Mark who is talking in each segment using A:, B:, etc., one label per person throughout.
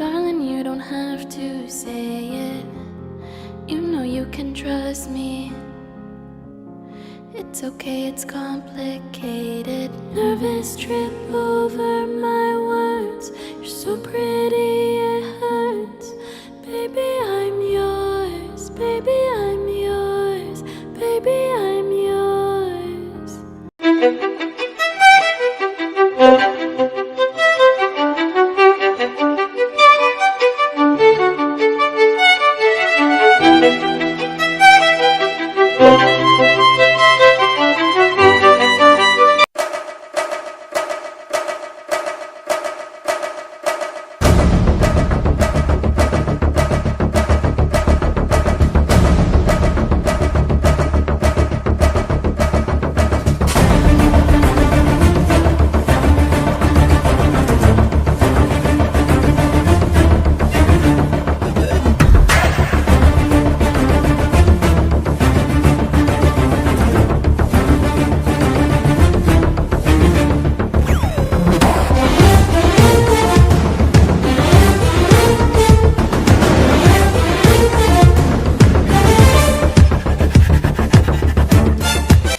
A: Darling, you don't have to say it. You know you can trust me. It's okay, it's complicated. Nervous trip over my words. You're so pretty, it hurts. Baby, I'm yours. Baby, I'm yours. Baby, I'm yours.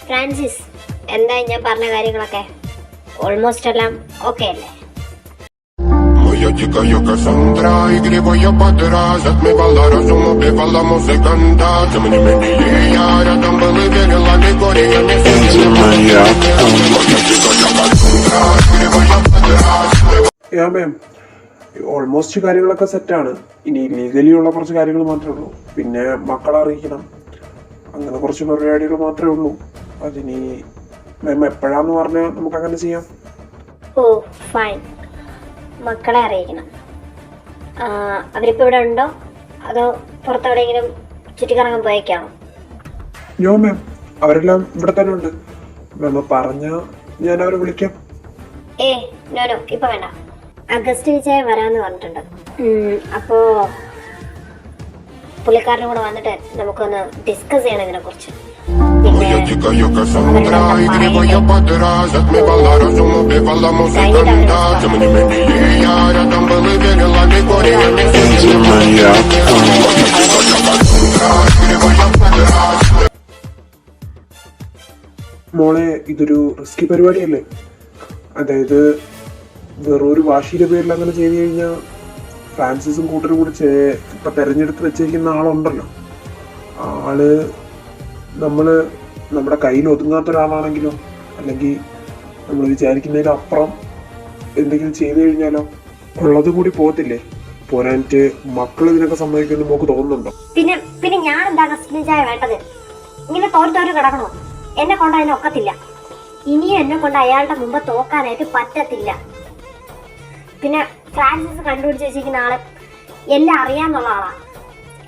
B: Francis, എന്തായി ഞാൻ പറഞ്ഞ കാര്യങ്ങളൊക്കെ? Almost എല്ലാം okay അല്ലേ?
C: Моя дикая Кассандра, игривая подраза, отмевала разум, убивала музыканта. Тем не менее я рядом был и верил, аллегория не моя дикая Кассандра, игривая подраза.
D: Almost കാര്യങ്ങളൊക്കെ സെറ്റാണ്. ഇനി legally ഉള്ള കുറച്ച് കാര്യങ്ങൾ മാത്രമേ ഉള്ളൂ. പിന്നെ മക്കളെ അറിയിക്കണം, അങ്ങനെ കുറച്ച് പരിപാടികൾ മാത്രമേ ഉള്ളൂ. അതിനി മാം എപ്പോഴാന്ന് പറഞ്ഞാൽ നമുക്ക് അങ്ങനെ ചെയ്യാം.
B: ഓ ഫൈൻ, മക്കളെ അറിയിക്കണം. അവരിപ്പോൾ ഇവിടെ ഉണ്ടോ അതോ പുറത്തെവിടെയെങ്കിലും ചുറ്റിക്കറങ്ങാൻ പോയേക്കാണോ?
D: നോ മാം, അവരെല്ലാം ഇവിടെ തന്നെ ഉണ്ട്. മാം പറഞ്ഞാൽ ഞാൻ അവരെ വിളിക്കാം.
B: നോ ഇപ്പൊ വേണ്ട. അഗസ്റ്റ് വിജയ വരാന്ന് പറഞ്ഞിട്ടുണ്ട്. അപ്പോ പുള്ളിക്കാരനും കൂടെ വന്നിട്ട് നമുക്കൊന്ന് ഡിസ്കസ് ചെയ്യണം ഇതിനെ കുറിച്ച്.
C: Моя дикая Кассандра, игривая подраза, отмевала разум, убивала музыканта. Тем не менее я рядом был и верил, аллегория не моя дикая Кассандра, игривая подраза.
D: മോളെ, ഇതൊരു റിസ്കി പരിപാടിയല്ലേ? അതായത് വെറൊരു വാശിയുടെ പേരിൽ അങ്ങനെ ചെയ്തു കഴിഞ്ഞാൽ ഫ്രാൻസിസും കൂട്ടരും കൂടി ഇപ്പൊ തെരഞ്ഞെടുത്ത് വെച്ചിരിക്കുന്ന ആളുണ്ടല്ലോ, ആള് നമ്മുടെ കയ്യിൽ ഒതുങ്ങാത്ത ഒരാളാണെങ്കിലോ, അല്ലെങ്കിൽ നമ്മൾ വിചാരിക്കുന്നതിന് അപ്പുറം എന്തെങ്കിലും ചെയ്തു കഴിഞ്ഞാലോ ഉള്ളത് കൂടി പോകത്തില്ലേ? പോരാനിട്ട് മക്കൾ ഇതിനൊക്കെ സമ്മതിക്കുമെന്ന് നമുക്ക് തോന്നുന്നുണ്ടോ?
B: പിന്നെ ഞാൻ എന്താ അഗസ്റ്റിന് വേണ്ടത്? ഇങ്ങനെ തോറ്റോര് കിടക്കണോ? എന്നെ കൊണ്ട് അതിനെ ഒക്കത്തില്ല. ഇനിയും എന്നെ കൊണ്ട് അയാളുടെ മുമ്പ് തോക്കാനായിട്ട് പറ്റത്തില്ല. പിന്നെ ഫ്രാൻസിസ് കണ്ടുപിടിച്ച് വെച്ചിരിക്കുന്ന ആള് എല്ലാം അറിയാന്നുള്ള ആളാ.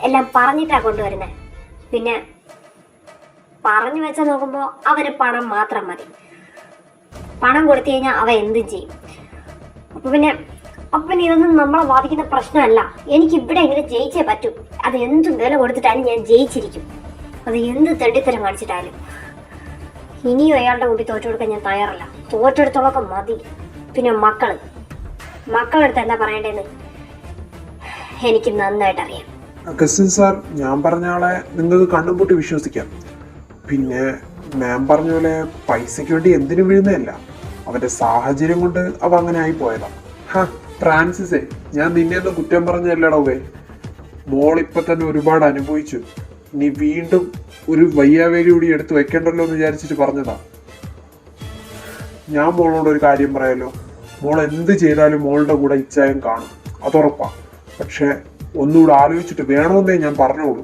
B: എല്ലാം പറഞ്ഞിട്ടാ കൊണ്ടുവരുന്നത്. പിന്നെ പറഞ്ഞു വെച്ച നോക്കുമ്പോ അവന് പണം മാത്രം മതി. പണം കൊടുത്തു കഴിഞ്ഞാൽ അവ എന്തും ചെയ്യും. അപ്പൊ ഇതൊന്നും നമ്മളെ ബാധിക്കുന്ന പ്രശ്നമല്ല. എനിക്ക് ഇവിടെ എങ്ങനെ ജയിച്ചേ പറ്റൂ. അത് എന്തും വില കൊടുത്തിട്ടാലും ഞാൻ ജയിച്ചിരിക്കും. അത് എന്ത് തെണ്ടിത്തരം കാണിച്ചിട്ടാലും. ഇനിയും അയാളുടെ മുമ്പിൽ തോറ്റു കൊടുക്കാൻ ഞാൻ തയ്യാറല്ല. തോറ്റെടുത്തോളൊക്കെ മതി. പിന്നെ മക്കളെടുത്ത് എന്താ പറയണ്ടേന്ന് എനിക്ക് നന്നായിട്ട് അറിയാം.
D: അഗസ്റ്റിൻ സാർ, ഞാൻ പറഞ്ഞ ആളെ നിങ്ങൾക്ക് കണ്ണും പൂട്ടി വിശ്വസിക്കാം. പിന്നെ മാം പറഞ്ഞ പോലെ പൈസയ്ക്ക് വേണ്ടി എന്തിനു വീഴുന്നതല്ല. അവന്റെ സാഹചര്യം കൊണ്ട് അവ അങ്ങനെ ആയി പോയതാ. ഫ്രാൻസിസേ, ഞാൻ നിന്നെ ഒന്നും കുറ്റം പറഞ്ഞല്ലടവേ. മോൾ ഇപ്പൊ തന്നെ ഒരുപാട് അനുഭവിച്ചു. നീ വീണ്ടും ഒരു വയ്യാവേലി കൂടി എടുത്ത് വെക്കണ്ടല്ലോ എന്ന് വിചാരിച്ചിട്ട് പറഞ്ഞതാ. ഞാൻ മോളോട് ഒരു കാര്യം പറയാലോ, മോൾ എന്ത് ചെയ്താലും മോളുടെ കൂടെ ഇച്ഛായം കാണും, അതുറപ്പാ. പക്ഷെ ഒന്നുകൂടെ ആലോചിച്ചിട്ട് വേണമെന്നേ ഞാൻ പറഞ്ഞോളൂ.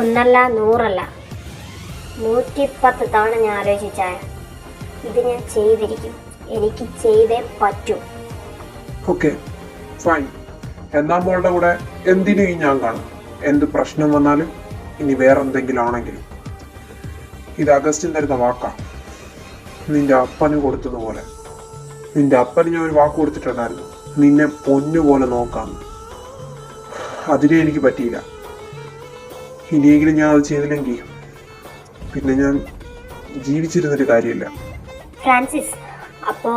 B: ഒന്നല്ല 100 110 തവണ ഞാൻ ആലോചിച്ചായ ഇത് ഞാൻ ചെയ്തിരിക്കും. എനിക്ക് ചെയ്തേ പറ്റൂ.
D: ഓക്കെ ഫൈൻ, എന്നാ മോളുടെ കൂടെ എന്തിനും ഞാൻ കാണും. എന്ത് പ്രശ്നം വന്നാലും ഇനി വേറെന്തെങ്കിലും ആണെങ്കിലും. ഇത് അഗസ്റ്റിൻ തരുന്ന വാക്കാ. നിന്റെ അപ്പന് കൊടുത്തതുപോലെ. നിന്റെ അപ്പന് ഞാൻ ഒരു വാക്ക് കൊടുത്തിട്ടുണ്ടായിരുന്നു, നിന്നെ പൊന്നുപോലെ നോക്കാമെന്ന്. അതിനെ എനിക്ക് പറ്റിയില്ല. ഇനിയെങ്കിലും ഞാൻ അത് ചെയ്തില്ലെങ്കിൽ പിന്നെ ഞാൻ ജീവിച്ചിരുന്നൊരു കാര്യമില്ല.
B: ഫ്രാൻസിസ്, അപ്പോ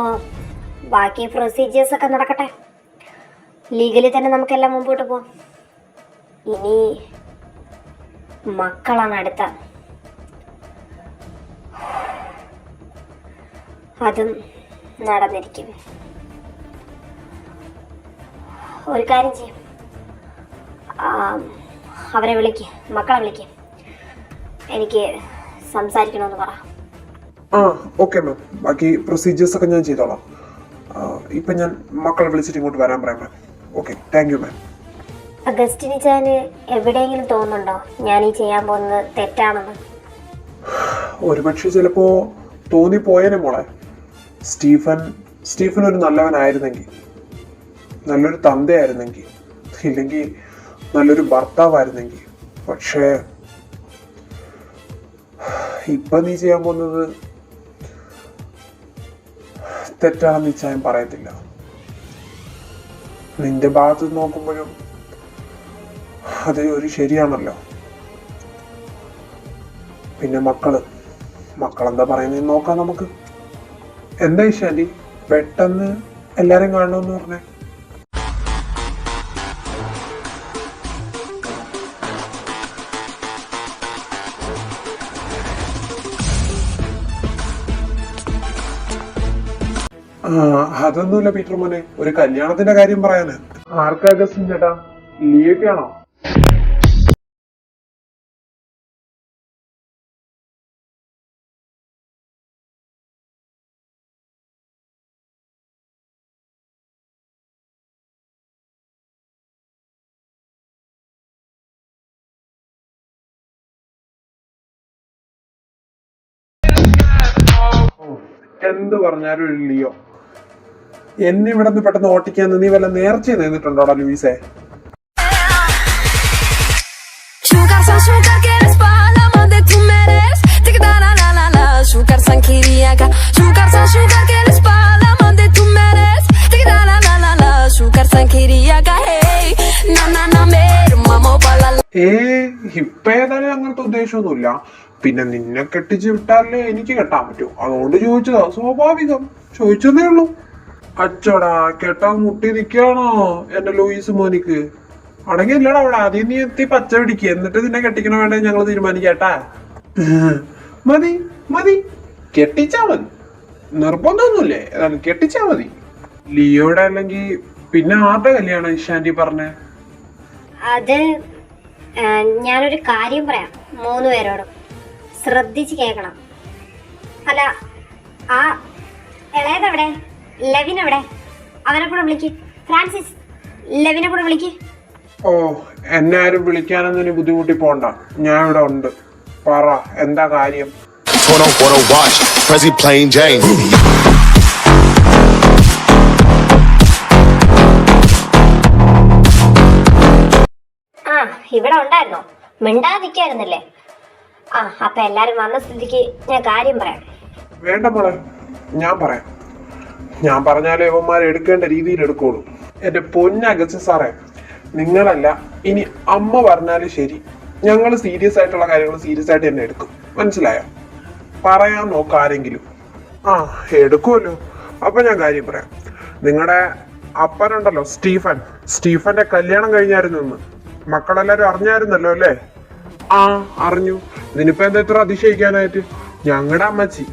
B: ബാക്കി പ്രൊസീജിയേഴ്സ് ഒക്കെ നടക്കട്ടെ. ലീഗലി തന്നെ നമുക്കെല്ലാം മുമ്പോട്ട് പോവാം. ഇനി മക്കളാണ് അടുത്ത. അതും നടന്നിരിക്കും. ഒരു കാര്യം ചെയ്യും, അവരെ വിളിക്ക്, മക്കളെ വിളിക്ക്. എനിക്ക് സംസാരിക്കണമെന്ന് പറ.
D: ഓക്കെ മാം, ബാക്കി പ്രൊസീജിയേഴ്സ് ഒക്കെ ഞാൻ ചെയ്തോളാം. ഇപ്പം ഞാൻ മക്കളെ വിളിച്ചിട്ട് ഇങ്ങോട്ട് വരാൻ പറയാം ma'am. Okay, thank you ma'am.
B: അഗസ്റ്റിന് ചാന് എവിടെയെങ്കിലും തോന്നുന്നുണ്ടോ ഞാൻ ഈ ചെയ്യാൻ പോകുന്നത് തെറ്റാണെന്ന്?
D: ഒരുപക്ഷെ ചിലപ്പോ തോന്നിപ്പോയേനെ മോളെ. സ്റ്റീഫൻ ഒരു നല്ലവനായിരുന്നെങ്കിൽ, നല്ലൊരു തന്തയായിരുന്നെങ്കിൽ, ഇല്ലെങ്കിൽ നല്ലൊരു ഭർത്താവായിരുന്നെങ്കിൽ. പക്ഷേ ഇപ്പൊ നീ ചെയ്യാൻ പോകുന്നത് തെറ്റാണെന്ന് നിശ്ചയം പറയത്തില്ല. നിന്റെ ഭാഗത്ത് നോക്കുമ്പോഴും അത് ഒരു ശരിയാണല്ലോ. പിന്നെ മക്കളെന്താ പറയുന്നത് നോക്കാം നമുക്ക്. എന്താ ഇഷാന്റി പെട്ടെന്ന് എല്ലാരും കാണണമെന്ന് പറഞ്ഞേ? അതൊന്നുമില്ല പീറ്റർ മോനെ, ഒരു കല്യാണത്തിന്റെ കാര്യം പറയാന്. ആർക്കാ അഗസ്റ്റിൻ ചേട്ടാ? ലിയൊക്കെയാണോ? എന്ത് പറഞ്ഞാലും ഒരു ലിയോ. എന്നെ ഇവിടെ നിന്ന് പെട്ടെന്ന് ഓട്ടിക്കാന്ന് നീ വല്ല നേർച്ച നേർന്നിട്ടുണ്ടോടാ ലൂയിസേ? ഇപ്പൊ ഏതായാലും അങ്ങനത്തെ ഉദ്ദേശമൊന്നുമില്ല. പിന്നെ നിന്നെ കെട്ടിച്ച് വിട്ടാലേ എനിക്ക് കെട്ടാൻ പറ്റൂ, അതുകൊണ്ട് ചോദിച്ചതാ. സ്വാഭാവികം, ചോദിച്ചതേ ഉള്ളൂ. അച്ചോടാ കെട്ടാൻ മുട്ടി നിൽക്കുകയാണോ എന്റെ ലൂയിസ് മോനിക്ക്? അടങ്ങിയില്ലടാ അവിടെ. ആദ്യം നീ എത്തി പച്ച പിടിക്കുക, എന്നിട്ട് നിന്നെ കെട്ടിക്കണോ വേണ്ടേ ഞങ്ങൾ തീരുമാനിക്കട്ടാ. മതി മതി, കെട്ടിച്ചാ മതി. നിർബന്ധമൊന്നുമില്ലേ, ഏതായാലും കെട്ടിച്ചാ മതി. ലിയോയുടെ അല്ലെങ്കിൽ പിന്നെ ആരുടെ കല്യാണം ഇഷാന്റി പറഞ്ഞേ?
B: അത് ഞാനൊരു കാര്യം പറയാം, 3 പേരോടും ശ്രദ്ധിച്ച് കേൾക്കണം. അല്ല, ആ ഇളയതെവിടെ? ലെവിൻ എവിടെ? അവനെ കൂടെ വിളിക്ക്. ഫ്രാൻസിസ്, ലെവിനെ കൂടെ വിളിക്ക്.
D: ഓ, എന്നെ ആരും വിളിക്കാനൊന്നും ഇനി ബുദ്ധിമുട്ടി പോണ്ട, ഞാൻ ഇവിടെ ഉണ്ട്. പറ, എന്താ കാര്യം?
B: ആ, ഇവിടെ ഉണ്ടായിരുന്നോ? മിണ്ടാതിരിക്കായിരുന്നില്ലേ? അപ്പൊ എല്ലാരും വന്ന സ്ഥിതിക്ക് ഞാൻ കാര്യം പറയാം.
D: വേണ്ട മോളെ, ഞാൻ പറയാം. ഞാൻ പറഞ്ഞാലേ ഇവന്മാരെ എടുക്കേണ്ട രീതിയിൽ എടുക്കുള്ളൂ. എന്റെ പൊന്നഗസ്റ്റിൻ സാറേ, നിങ്ങളല്ല ഇനി അമ്മ പറഞ്ഞാലും ശരി, ഞങ്ങൾ സീരിയസ് ആയിട്ടുള്ള കാര്യങ്ങൾ സീരിയസ് ആയിട്ട് തന്നെ എടുക്കും. മനസ്സിലായോ? പറയാൻ നോക്ക ആരെങ്കിലും. എടുക്കുമല്ലോ. അപ്പൊ ഞാൻ കാര്യം പറയാം. നിങ്ങളുടെ അപ്പനുണ്ടല്ലോ സ്റ്റീഫന്റെ കല്യാണം കഴിഞ്ഞായിരുന്നു ഇന്ന്. മക്കളെല്ലാരും അറിഞ്ഞായിരുന്നല്ലോ അല്ലേ? അറിഞ്ഞു. ഇതിനിപ്പോ എന്താ ഇത്ര അതിശയിക്കാനായിട്ട്? ഞങ്ങളുടെ അമ്മച്ചി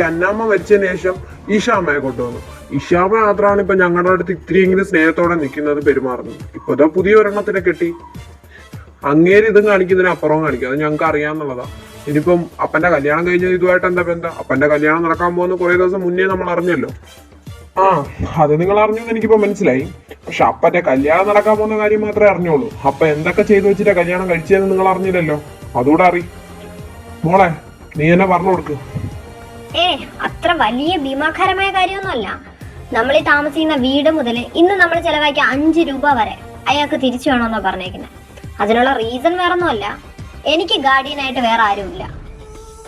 D: അന്നാമ്മ മരിച്ചതിന് ശേഷം ഇഷാമ്മയെ കൊണ്ടുവന്നു. ഇഷാമ്മ മാത്രമാണ് ഇപ്പൊ ഞങ്ങളുടെ അടുത്ത് ഇത്രയെങ്കിലും സ്നേഹത്തോടെ നിൽക്കുന്നത്, പെരുമാറുന്നത്. ഇപ്പൊ ഇതാ പുതിയ ഒരെണ്ണത്തിനെ കെട്ടി. അങ്ങേര് ഇതും കാണിക്കുന്നതിന് അപ്പുറവും കാണിക്കും. അത് ഞങ്ങൾക്ക് അറിയാന്നുള്ളതാ. ഇനിയിപ്പം അപ്പന്റെ കല്യാണം കഴിഞ്ഞത് ഇതുമായിട്ട് എന്താ ബന്ധം? അപ്പന്റെ കല്യാണം നടക്കാൻ പോകുന്ന കുറെ ദിവസം മുന്നേ നമ്മൾ അറിഞ്ഞല്ലോ. അത് നിങ്ങൾ അറിഞ്ഞെന്ന് എനിക്കിപ്പോ മനസ്സിലായി. പക്ഷെ അപ്പന്റെ കല്യാണം നടക്കാൻ പോകുന്ന കാര്യം മാത്രമേ അറിഞ്ഞുള്ളൂ. അപ്പൊ എന്തൊക്കെ ചെയ്തു വെച്ചിട്ടാ കല്യാണം കഴിച്ചതെന്ന് നിങ്ങൾ അറിഞ്ഞില്ലല്ലോ. അതുകൂടെ അറി. മോളെ, നീ എന്നെ പറഞ്ഞു കൊടുക്ക്.
B: അത്ര വലിയ ഭീമാകാരമായ കാര്യമൊന്നുമല്ല. നമ്മൾ ഈ താമസിക്കുന്ന വീട് മുതൽ ഇന്ന് നമ്മൾ ചെലവാക്കിയ 5 രൂപ വരെ അയാൾക്ക് തിരിച്ചു വേണമെന്നാ പറഞ്ഞേക്കുന്നത്. അതിനുള്ള റീസൺ വേറൊന്നുമല്ല, എനിക്ക് ഗാർഡിയനായിട്ട് വേറെ ആരുമില്ല.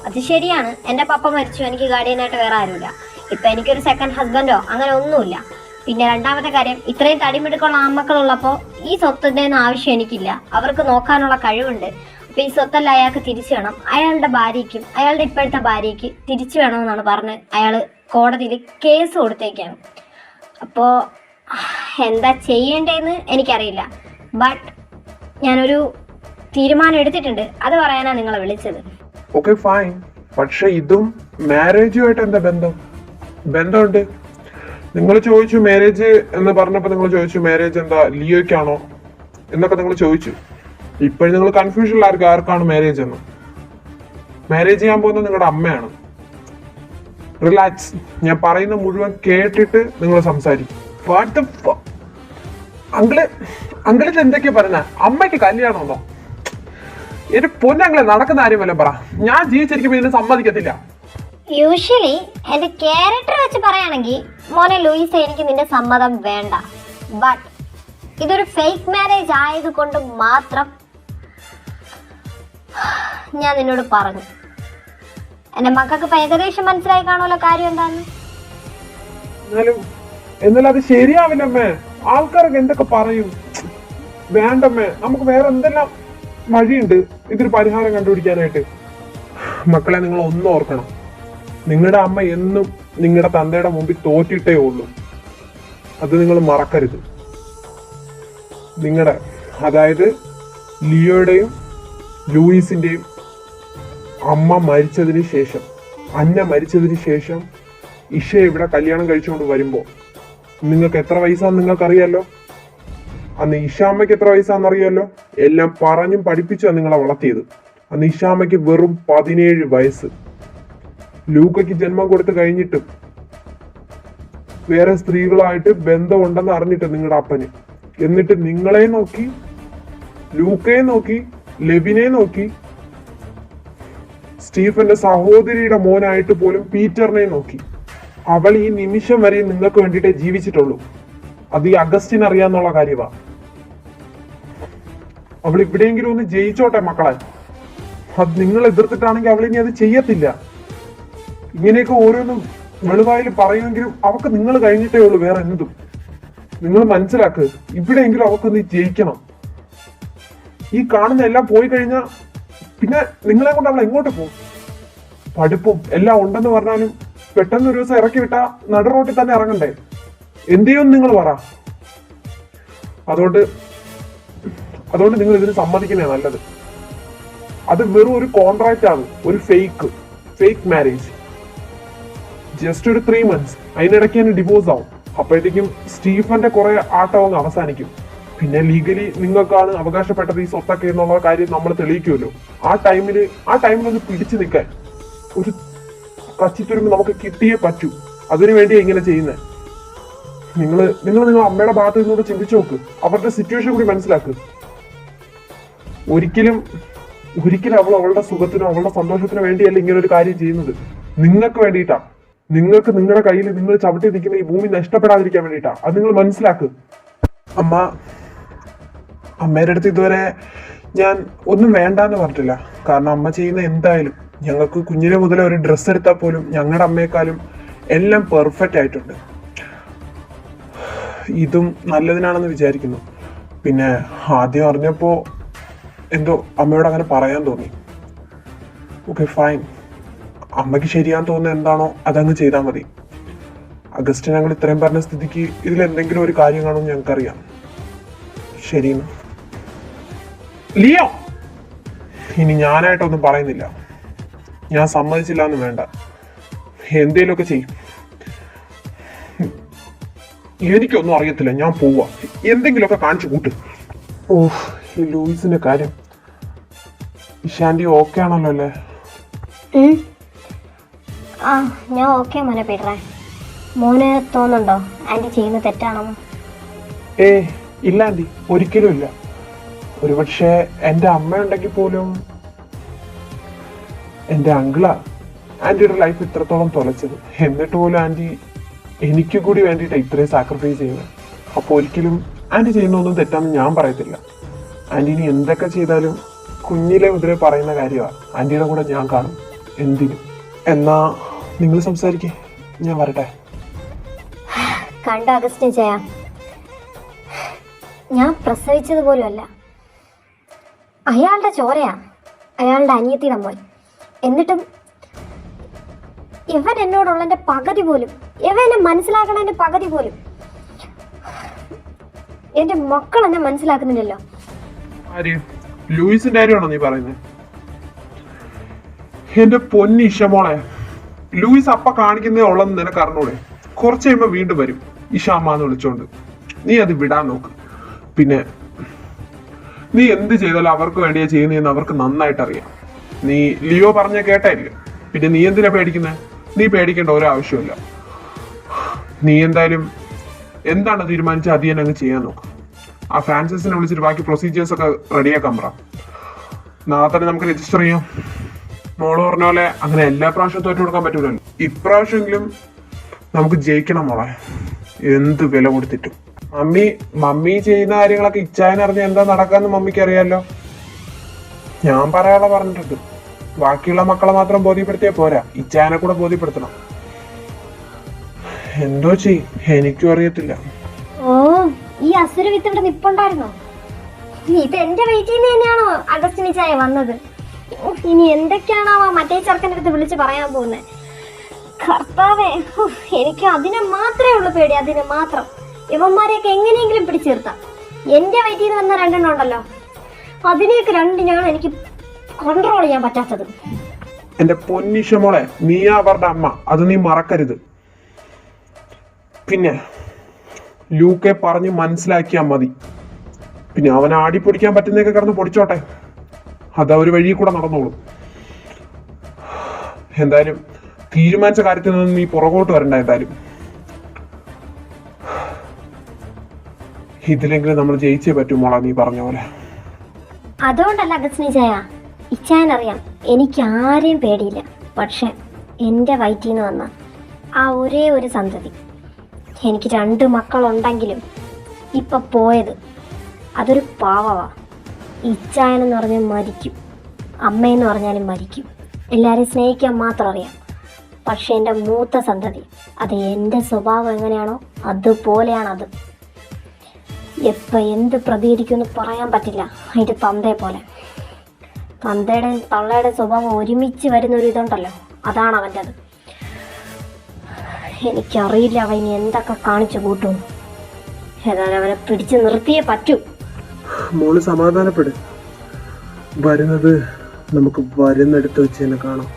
B: അത് ശരിയാണ്, എൻ്റെ പപ്പ മരിച്ചു, എനിക്ക് ഗാർഡിയനായിട്ട് വേറെ ആരുമില്ല. ഇപ്പം എനിക്കൊരു സെക്കൻഡ് ഹസ്ബൻഡോ അങ്ങനെ ഒന്നുമില്ല. പിന്നെ രണ്ടാമത്തെ കാര്യം, ഇത്രയും തടിമിടുക്കുള്ള ആൺമക്കളുള്ളപ്പോൾ ഈ സ്വത്തിൻ്റെ ഒന്നും ആവശ്യം എനിക്കില്ല. അവർക്ക് നോക്കാനുള്ള കഴിവുണ്ട്. അപ്പോൾ ഈ സ്വത്തെല്ലാം അയാൾക്ക് തിരിച്ചു വേണം. അയാളുടെ ഭാര്യയ്ക്കും അയാളുടെ ഇപ്പോഴത്തെ ഭാര്യയ്ക്ക് തിരിച്ചു വേണമെന്നാണ് പറഞ്ഞ് അയാൾ കോടതിയിൽ കേസ് കൊടുത്തേക്കാണ്. അപ്പോൾ എന്താ ചെയ്യേണ്ടതെന്ന് എനിക്കറിയില്ല. ബട്ട് ഞാനൊരു തീരുമാനം എടുത്തിട്ടുണ്ട്. അത് പറയാനാണ് നിങ്ങളെ വിളിച്ചത്.
D: Okay fine. പക്ഷെ ഇതും മാരേജുമായിട്ട് എന്താ ബന്ധമുണ്ട്? നിങ്ങൾ ചോദിച്ചു മാരേജ് എന്ന് പറഞ്ഞപ്പോൾ നിങ്ങൾ ചോദിച്ചു മാരേജ് എന്താ ലിയോയ്ക്കാണോ എന്നൊക്കെ നിങ്ങൾ ചോദിച്ചു. ഇപ്പോഴും നിങ്ങൾ കൺഫ്യൂഷനിലായിരിക്കും ആർക്കാണ് മാരേജ് എന്ന്. മാരേജ് ചെയ്യാൻ പോകുന്നത് നിങ്ങളുടെ അമ്മയാണ്. റിലാക്സ്, ഞാൻ പറയുന്ന മുഴുവൻ കേട്ടിട്ട് നിങ്ങൾ സംസാരിക്കും. അങ്കിളിത് എന്തൊക്കെയാ പറഞ്ഞ? അമ്മയ്ക്ക് കല്യാണമെന്നോ? എന്റെ പൊന്നങ്ങളെ നടക്കുന്ന കാര്യം വല്ലതും പറ. ഞാൻ ജീവിച്ചിരിക്കുമ്പോൾ ഇതിന് സമ്മതിക്കത്തില്ല.
B: യൂഷ്വലി എൻ്റെ ക്യാരക്ടർ വെച്ച് പറയുകയാണെങ്കിൽ മോനെ ലൂയിസ്, എനിക്ക് നിന്റെ സമ്മതം വേണ്ട. ബട്ട് ഇതൊരു ഫേക്ക് മാരേജ് ആയതുകൊണ്ട് മാത്രം ഞാൻ നിന്നോട് പറഞ്ഞു. എൻ്റെ മക്കൾക്ക് ഇപ്പം ഏകദേശം മനസ്സിലായി കാണുമല്ലോ കാര്യം എന്താന്ന്.
D: എന്നാലും അത് ശരിയാവില്ലമ്മേ. ആൾക്കാരൊക്കെ എന്തൊക്കെ പറയും. വേണ്ടമ്മേ, നമുക്ക് വേറെ എന്തെല്ലാം വഴിയുണ്ട് ഇതിന് പരിഹാരം കണ്ടുപിടിക്കാനായിട്ട്. മക്കളെ, നിങ്ങൾ ഒന്നും ഓർക്കണം. നിങ്ങളുടെ അമ്മ എന്നും നിങ്ങളുടെ തന്തയുടെ മുമ്പിൽ തോറ്റിട്ടേ ഉള്ളൂ. അത് നിങ്ങൾ മറക്കരുത്. നിങ്ങളുടെ, അതായത് ലിയോയുടെയും ലൂയിസിന്റെയും അമ്മ മരിച്ചതിന് ശേഷം, അന്ന മരിച്ചതിന് ശേഷം ഇഷ ഇവിടെ കല്യാണം കഴിച്ചുകൊണ്ട് വരുമ്പോൾ നിങ്ങൾക്ക് എത്ര വയസ്സാന്ന് നിങ്ങൾക്കറിയാലോ. അന്ന് ഇഷാമ്മയ്ക്ക് എത്ര വയസ്സാണെന്നറിയാലോ. എല്ലാം പറഞ്ഞും പഠിപ്പിച്ചാണ് നിങ്ങളെ വളർത്തിയത്. അന്ന് ഇഷാമ്മയ്ക്ക് വെറും 17 വയസ്സ്. ലൂക്കയ്ക്ക് ജന്മം കൊടുത്തു കഴിഞ്ഞിട്ടും വേറെ സ്ത്രീകളായിട്ട് ബന്ധമുണ്ടെന്ന് അറിഞ്ഞിട്ട് നിങ്ങളുടെ അപ്പന്, എന്നിട്ട് നിങ്ങളെ നോക്കി, ലൂക്കയെ നോക്കി, ലെവിനെ നോക്കി, സ്റ്റീഫന്റെ സഹോദരിയുടെ മോനായിട്ട് പോലും പീറ്ററിനെ നോക്കി. അവൾ ഈ നിമിഷം വരെ നിങ്ങൾക്ക് വേണ്ടിയിട്ടേ ജീവിച്ചിട്ടുള്ളൂ. അത് ഈ അഗസ്റ്റിന് അറിയാന്നുള്ള കാര്യമാണ്. അവൾ എവിടെയെങ്കിലും ഒന്ന് ജയിച്ചോട്ടെ മക്കളെ. അത് നിങ്ങൾ എതിർത്തിട്ടാണെങ്കിൽ അവൾ ഇനി അത് ചെയ്യത്തില്ല. ഇങ്ങനെയൊക്കെ ഓരോന്നും വെളുവായിൽ പറയുമെങ്കിലും അവക്ക് നിങ്ങൾ കഴിഞ്ഞിട്ടേ ഉള്ളൂ വേറെ എന്തും. നിങ്ങൾ മനസ്സിലാക്ക്, ഇവിടെയെങ്കിലും അവക്കൊന്ന് ജയിക്കണം. ഈ കാണുന്ന എല്ലാം പോയി കഴിഞ്ഞാൽ പിന്നെ നിങ്ങളെ കൊണ്ട് അവൾ എങ്ങോട്ട് പോകും? പഠിപ്പും എല്ലാം ഉണ്ടെന്ന് പറഞ്ഞാലും പെട്ടെന്ന് ഒരു ദിവസം ഇറക്കി വിട്ടാ നടു റോട്ടിൽ തന്നെ ഇറങ്ങണ്ടേ? എന്ത് ചെയ്യുമെന്ന് നിങ്ങൾ പറ. അതുകൊണ്ട് നിങ്ങൾ ഇതിന് സമ്മതിക്കുന്നേ നല്ലത്. അത് വെറും ഒരു കോൺട്രാക്റ്റ് ആണ്, ഒരു ഫേക്ക് മാരേജ്. ജസ്റ്റ് ഒരു 3 months. അതിനിടയ്ക്ക് തന്നെ ഡിവോഴ്സ് ആവും. അപ്പോഴത്തേക്കും സ്റ്റീഫന്റെ കുറെ ആട്ടം അങ്ങ് അവസാനിക്കും. പിന്നെ ലീഗലി നിങ്ങൾക്കാണ് അവകാശപ്പെട്ടത് ഈ സ്വത്തൊക്കെ എന്നുള്ള കാര്യം നമ്മൾ തെളിയിക്കുമല്ലോ. ആ ടൈമിലൊന്ന് പിടിച്ചു നിൽക്കാൻ ഒരു കച്ചിത്തുരുമ്പ് നമുക്ക് കിട്ടിയേ പറ്റൂ. അതിനു വേണ്ടിയാ ഇങ്ങനെ ചെയ്യുന്നത്. നിങ്ങൾ അമ്മയുടെ ഭാഗത്ത് നിന്നോട് ചിന്തിച്ചു നോക്ക്. അവരുടെ സിറ്റുവേഷൻ കൂടി മനസ്സിലാക്ക്. ഒരിക്കലും അവൾ അവളുടെ സുഖത്തിനോ അവളുടെ സന്തോഷത്തിനോ വേണ്ടിയല്ല ഇങ്ങനെ ഒരു കാര്യം ചെയ്യുന്നത്. നിങ്ങൾക്ക് വേണ്ടിയിട്ടാ. നിങ്ങൾക്ക് നിങ്ങളുടെ കയ്യിൽ നിങ്ങൾ ചവിട്ടി നിൽക്കുന്ന ഈ ഭൂമി നഷ്ടപ്പെടാതിരിക്കാൻ വേണ്ടിയിട്ടാ. അത് നിങ്ങൾ മനസ്സിലാക്ക്. അമ്മയുടെ അടുത്ത് ഇതുവരെ ഞാൻ ഒന്നും വേണ്ടാന്ന് പറഞ്ഞിട്ടില്ല. കാരണം അമ്മ ചെയ്യുന്ന എന്തായാലും ഞങ്ങൾക്ക് കുഞ്ഞിനെ മുതലേ ഒരു ഡ്രസ്സ് എടുത്താൽ പോലും ഞങ്ങളുടെ അമ്മയെക്കാളും എല്ലാം പെർഫെക്റ്റ് ആയിട്ടുണ്ട്. ഇതും നല്ലതിനാണെന്ന് വിചാരിക്കുന്നു. പിന്നെ ആദ്യം അറിഞ്ഞപ്പോൾ എന്തോ അമ്മയോട് അങ്ങനെ പറയാൻ തോന്നി. ഓക്കെ ഫൈൻ, അമ്മയ്ക്ക് ശരിയാന്ന് തോന്നുന്നത് എന്താണോ അതങ്ങ് ചെയ്താൽ മതി. അഗസ്റ്റ് ഞങ്ങൾ ഇത്രയും പറഞ്ഞ സ്ഥിതിക്ക് ഇതിലെന്തെങ്കിലും ഒരു കാര്യം കാണുമെന്ന് ഞങ്ങൾക്കറിയാം. ശരി ലിയോ, ഇനി ഞാനായിട്ടൊന്നും പറയുന്നില്ല. ഞാൻ സമ്മതിച്ചില്ല എന്ന് വേണ്ട, എന്തേലുമൊക്കെ ചെയ്യും. എനിക്കൊന്നും അറിയത്തില്ല, ഞാൻ പോവാ. എന്തെങ്കിലുമൊക്കെ കാണിച്ചു കൂട്ട്. ഓഹ്, ഈ ലൂയിസിന്റെ കാര്യം. ഇഷാന്റി ഓക്കെ ആണല്ലോ അല്ലേ?
B: ഞാൻ ഓക്കെ മോനെ പീറ്ററെ. മോന് തോന്നുന്നുണ്ടോ ആന്റി ചെയ്യുന്ന തെറ്റാണെന്ന്?
D: ഇല്ല ആന്റി, ഒരിക്കലും ഇല്ല. ഒരുപക്ഷെ എൻ്റെ അമ്മ ഉണ്ടെങ്കിൽ പോലും എൻ്റെ അങ്കിളാ ആന്റിയുടെ ലൈഫ് ഇത്രത്തോളം തുലച്ചത്. എന്നിട്ട് പോലും ആന്റി എനിക്ക് കൂടി വേണ്ടിയിട്ടാണ് ഇത്രയും സാക്രിഫൈസ് ചെയ്യുന്നത്. അപ്പോൾ ഒരിക്കലും ആന്റി ചെയ്യുന്നൊന്നും തെറ്റാന്ന് ഞാൻ പറയത്തില്ല. ആന്റി ഇനി എന്തൊക്കെ ചെയ്താലും കുഞ്ഞിലെ മുതലേ പറയുന്ന കാര്യമാണ്. ആൻറ്റിയുടെ കൂടെ ഞാൻ കാണും എന്തിനും. എന്നാ നിങ്ങൾ സംസാരിക്കേ, ഞാൻ വരട്ടെ.
B: കണ്ട അഗസ്റ്റിൻ ചായ, ഞാൻ പ്രസവിച്ചത് പോലുമല്ല. അയാളുടെ ചോരയാ, അയാളുടെ അനിയത്തിയുടെ മോൻ. എന്നിട്ടും ഇവൻ എന്നോടുള്ളതിൻ്റെ പകുതി പോലും, ഇവൻ എന്നെ മനസ്സിലാക്കണതിൻ്റെ പകുതി പോലും എൻ്റെ മക്കൾ എന്നെ മനസ്സിലാക്കുന്നില്ലല്ലോ.
D: ആര്? ലൂയിസിന്റെ കാര്യമാണോ നീ പറയുന്നത്? എന്റെ പൊന്നി ഇഷമോളെ, ലൂയിസ് അപ്പ കാണിക്കുന്നേ ഉള്ളെന്ന് നിനക്ക് അറിഞ്ഞൂടെ? കുറച്ച് കഴിയുമ്പോ വീണ്ടും വരും ഇഷാമ്മ എന്ന് വിളിച്ചോണ്ട്. നീ അത് വിടാൻ നോക്ക്. പിന്നെ നീ എന്ത് ചെയ്താലും അവർക്ക് വേണ്ടിയാ ചെയ്യുന്നതെന്ന് അവർക്ക് നന്നായിട്ട് അറിയാം. നീ ലിയോ പറഞ്ഞ കേട്ടായില്ലേ? പിന്നെ നീ എന്തിനാ പേടിക്കുന്നത്? നീ പേടിക്കേണ്ട ഒരു ആവശ്യമില്ല. നീ എന്തായാലും എന്താണ് തീരുമാനിച്ചാൽ അത് ഞാൻ അങ്ങ് ചെയ്യാൻ നോക്ക്. ആ ഫ്രാൻസിസിനെ വിളിച്ചിട്ട് ബാക്കി പ്രൊസീജിയേഴ്സ് ഒക്കെ റെഡിയാക്കാൻ പറ. നാളെ തന്നെ നമുക്ക് രജിസ്റ്റർ ചെയ്യാം. മോള് പറഞ്ഞ പോലെ അങ്ങനെ എല്ലാ പ്രാവശ്യവും തോറ്റു കൊടുക്കാൻ പറ്റൂലല്ലോ. ഇപ്രാവശ്യമെങ്കിലും നമുക്ക് ജയിക്കണം മോളെ, എന്ത് വില കൊടുത്തിട്ടും. മമ്മി ചെയ്യുന്ന കാര്യങ്ങളൊക്കെ ഇച്ചായനറിഞ്ഞ് എന്താ നടക്കാന്ന് മമ്മിക്ക് അറിയാലോ. ഞാൻ പറയാനുള്ള പറഞ്ഞിട്ടുണ്ട്. ബാക്കിയുള്ള മക്കളെ മാത്രം ബോധ്യപ്പെടുത്തിയാൽ പോരാ, ഇച്ചായനെ കൂടെ ബോധ്യപ്പെടുത്തണം. എന്തോ ചെയ്യും, എനിക്കും അറിയത്തില്ല.
B: ഓ, ഈ അസുര വിത്ത് ഇവിടെ നിപ്പുണ്ടായിരുന്നോ? ഇത് എന്റെ വെയിറ്റ് ചെയ്യുന്ന തന്നെയാണോ അഗസ്റ്റിൻ ചായ വന്നത്? ഇനി എന്തൊക്കെയാണോ മറ്റേ ചെറുക്കൻ്റെ അടുത്ത് വിളിച്ച് പറയാൻ പോകുന്നത്? കർത്താവേ, എനിക്ക് അതിനെ മാത്രമേ ഉള്ളൂ പേടി, അതിനെ മാത്രം. ഇവന്മാരെയൊക്കെ എങ്ങനെയെങ്കിലും പിടിച്ചിർത്താം. എന്റെ വയറ്റിൽ നിന്ന് വന്ന രണ്ടെണ്ണം ഉണ്ടല്ലോ, അതിനെയൊക്കെ രണ്ടിനാണ് എനിക്ക് കൺട്രോൾ ചെയ്യാൻ പറ്റാത്തത്.
D: എന്റെ പൊന്നിഷമോളെ, നീ അവരുടെ അമ്മ, അത് നീ മറക്കരുത്. പിന്നെ ലൂക്കെ പറഞ്ഞ് മനസ്സിലാക്കിയാൽ മതി. പിന്നെ അവനെ ആടിപ്പൊടിക്കാൻ പറ്റുന്നതൊക്കെ കിടന്ന് പൊടിച്ചോട്ടെ, അത് ഒരു വഴി കൂടെ നടന്നോളും. എന്തായാലും തീരുമാനിച്ച കാര്യത്തിൽ നിന്ന് നീ പുറകോട്ട് വരണ്ട. എന്തായാലും ഇതിലെങ്കിലും നമ്മൾ ജയിച്ചേ പറ്റൂ മോളാ, നീ പറഞ്ഞ പോലെ.
B: അതുകൊണ്ടല്ല അഗസ്റ്റിൻ ചായ, ഇച്ചായനറിയാം എനിക്ക് ആരെയും പേടിയില്ല. പക്ഷെ എൻ്റെ വയറ്റിൽ നിന്ന് വന്ന ആ ഒരേ ഒരു സന്തതി, എനിക്ക് 2 മക്കളുണ്ടെങ്കിലും ഇപ്പം പോയത് അതൊരു പാവവാ. ഇച്ചായനെന്ന് പറഞ്ഞാൽ മരിക്കും, അമ്മയെന്ന് പറഞ്ഞാലും മരിക്കും. എല്ലാവരെയും സ്നേഹിക്കാൻ മാത്രം അറിയാം. പക്ഷെ എൻ്റെ മൂത്ത സന്തതി, അത് എൻ്റെ സ്വഭാവം എങ്ങനെയാണോ അതുപോലെയാണത്. എപ്പോൾ എന്ത് പ്രതികരിക്കുമെന്ന് പറയാൻ പറ്റില്ല. അതിൻ്റെ തന്തയെ പോലെ. തന്തയുടെ തള്ളയുടെ സ്വഭാവം ഒരുമിച്ച് വരുന്നൊരു ഇതുണ്ടല്ലോ, അതാണ് അവൻ്റെത്. എനിക്കറിയില്ല അവൻ ഇനി എന്തൊക്കെ കാണിച്ചു കൂട്ടും. ഏതായാലും അവനെ പിടിച്ച് നിർത്തിയേ പറ്റൂ.
D: മോള് സമാധാനപ്പെടും. വരുന്നത് നമുക്ക് വരുന്നെടുത്ത് വെച്ച് തന്നെ കാണാം.